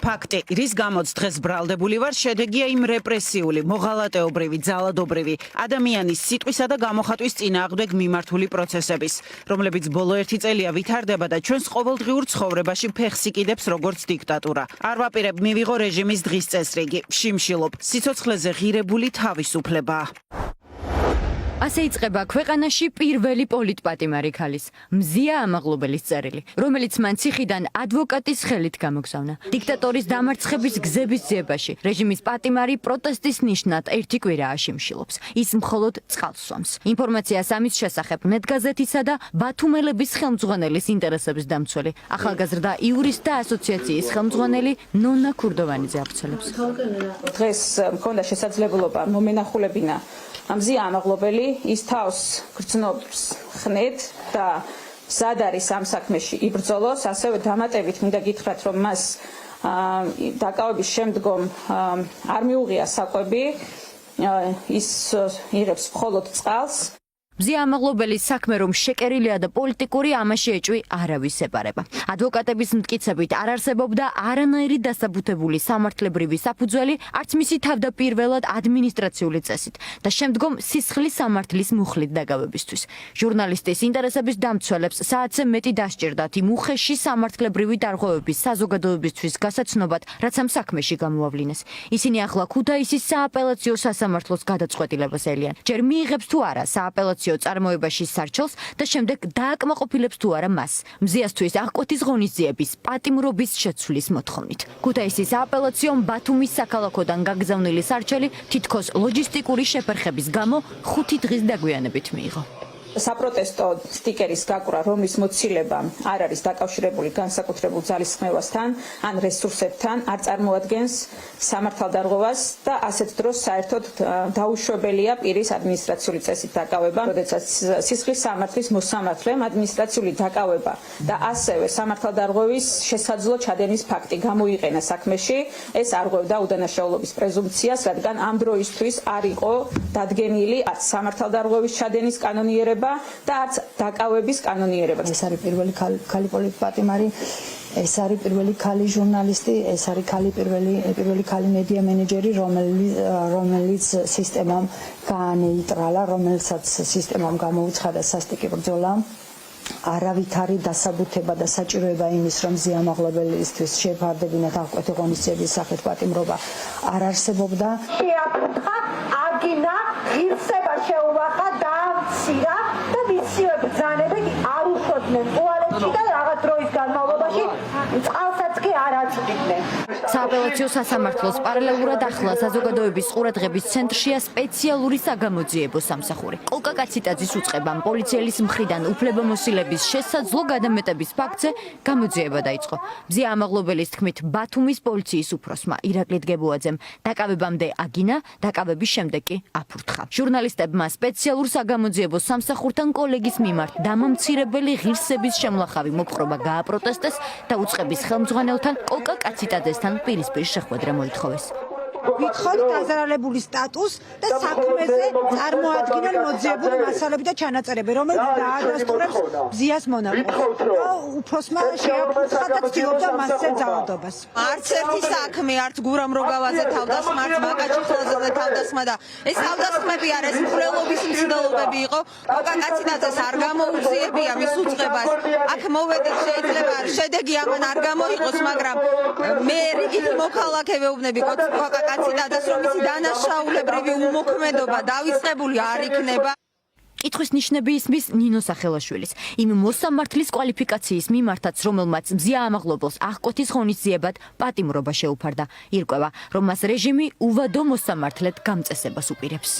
ფაქტი, რის გამოც დღეს ბრალდებული ვარ, შედეგია იმ რეპრესიული, მოღალატეობრივი, ძალადობრივი, ადამიანის სიტყვისა და გამოხატვის წინააღმდეგ მიმართული პროცესების, რომლებიც ბოლო 1 წელია ვითარდება და ჩვენს ყოველდღიურ ცხოვრებაში ფეხს იკიდებს როგორც დიქტატურა. არ ვაპირებ მივიღო რეჟიმის დღის წესრიგი, შიმშილობ, სიცოცხლეზე ღირებული თავისუფლება. ასე იწყება ქვეყანაში პირველი პოლიტპატიმარი ქალის, მზია ამაღლობელის წერილი, რომელიც მან ციხიდან ადვოკატის ხელით გამოგზავნა. დიქტატორის დამარცხების გზების ძიებაში რეჟიმის პატიმარი პროტესტის ნიშნად ერთი კვირაა შიმშილობს. ის მხოლოდ წყალს სვამს. ინფორმაციას ამის შესახებ ნეტგაზეთისა და ბათუმელების ხელმძღვანელის ინტერესების დამცველი, ახალგაზრდა იურისტთა ასოციაციის ხელმძღვანელი ნონა ქურდოვანიძე ავრცელებს. დღეს მქონდა შესაძლებლობა მომენახულებინა მზია ამაღლობელი ის თავს გრძნობს ხნით და მზად არის ამ საქმეში იბრძოლოს, ასევე დამატებით მინდა გითხრათ, რომ მას დაკავების შემდგომ არ მიუღია საკვები, ის იღებს მხოლოდ წყალს. მზია ამაღლობელის საქმე რომ შეკერილია და პოლიტიკური ამაში ეჭვი არავის ეპარება. ადვოკატების მტკიცებით არ არსებობდა არანაირი დასაბუთებული სამართლებრივი საფუძველი, არც მისი თავდაპირველად ადმინისტრაციული წესით და შემდგომ სისხლის სამართლის მუხლით დაკავებისთვის. ჟურნალისტის ინტერესების დამცველებს საათზე მეტი დასჭირდათ იმ უხეში სამართლებრივი დარღვევების საზოგადოებისთვის გასაცნობად, რაც ამ საქმეში გამოავლინეს. ისინი ახლა ქუთაისის სააპელაციო სასამართლოს გადაწყვეტილებას ელიან. ჯერ მიიღებს თუ არა სააპელაციო წარმოებაში სარჩელს და შემდეგ დააკმაყოფილებს თუ არა მას. მზიასთვის აღკვეთის ღონისძიების პატიმრობის შეცვლის მოთხოვნით. ქუთაისის სააპელაციომ ბათუმის საქალაქოდან გაგზავნილი სარჩელი თითქოს ლოჯისტიკური შეფერხების გამო 5 დღის დაგვიანებით მიიღო. საპროტესტო სტიკერის გაკვრა, რომლის მოცილება არ არის დაკავშირებული განსაკუთრებულ ძალისხმევასთან ან რესურსებთან, არ წარმოადგენს სამართალდარღვევას და ასეთ დროს საერთოდ დაუშვებელია პირის ადმინისტრაციული წესით დაკავება, როდესაც სისხლის სამართლის მოსამართლემ ადმინისტრაციული დაკავება და ასევე სამართალდარღვევის შესაძლო ჩადენის ფაქტი გამოიყენა საქმეში, ეს არღვევდა უდანაშაულობის პრეზუმპციას, რადგან ამ დროისთვის არ იყო დადგენილი არც სამართალდარღვევის ჩადენის კანონიერება და არც დაკავების კანონიერება. ეს არის პირველი ქალი პოლიტპატიმარი, ეს არის პირველი ქალი ჟურნალისტი, ეს არის პირველი ქალი მედია მენეჯერი, რომელიც სისტემამ გაანეიტრალა, რომელსაც სისტემამ გამოუცხადა სასტიკი ბრძოლა. არავითარი დასაბუთება და საჭიროება იმის, რომ მზია ამაღლებელისთვის შეფარდებინათ აღკვეთი ღონისძიების სახით პატიმრობა არ არსებობდა. შეაფრთხა, აგინა, ღირსება შეუვახა, დაამცირა და მისივე ბრძანებები არ უშოდნენ ტუალეტში და რაღაც დროის განმავლობაში წყალსაც კი არ აწვდიდნენ. სააპელაციო სასამართლოს პარალელურად ახლა საზოგადოების ყურადღების ცენტრშია სპეციალური საგამოძიებო სამსახური. კოლკა კაციტაძის უწყებამ პოლიციელის მხრიდან უფლებამოსილების შესაძლო გადამეტების ფაქტზე გამოძიება დაიწყო. მზია ამაღლობელის თქმით, ბათუმის პოლიციის უფროსმა ირაკლი დგებუაძემ დაკავებამდე აგინა, დაკავების შემდეგ კი აფურთხა. ჟურნალისტებმა სპეციალურ საგამოძიებო სამსახურთან კოლეგის მიმართ დამამცირებელი ღირსების შემლახავი მოპყრობა გააპროტესტეს და უწყების ხელმძღვანელთან კოლკა კაციტაძესთან პირისპირ შეხვედრა მოითხოვეს. ვითხოვთ დაზარალებული სტატუსს და საქმეზე წარმოადგინონ მოძიებული მასალები და ჩანაწერები, რომელიც დაადასტურებს მზიას მონაყოფს. უფროსმა შეაფურთხა და ცდილობდა მასზე ძალადობას. არც ერთი საქმე, არც გურამ როგავაზე თავდასხმა, არც მაკაჩიხლაძეზე თავდასხმა და ეს თავდასხმები არ ეს მკვლელობის მცდელობები იყო. კოლკა კაციტაძეს არ გამოუძიებია მის უწყებას. აქ მოვედით, შეიძლება შედეგი ამან არ გამოიყოს, მაგრამ მე რიგით მოქალაქე ვეუბნები კოლკა კაციტაძეს, რომ ისი დანაშაულებრივი უმოქმედობა დავიწყებული არ იქნება. კითხვის ნიშნები ისმის ნინო სახელაშვილის, იმ მოსამართლის კვალიფიკაციის მიმართაც, რომელმაც მზია ამაღლობელს აღკვეთის ღონისძიებად პატიმრობა შეუფარდა. ირკვევა, რომ მას რეჟიმი უვადო მოსამართლედ გამწესებას უპირებს.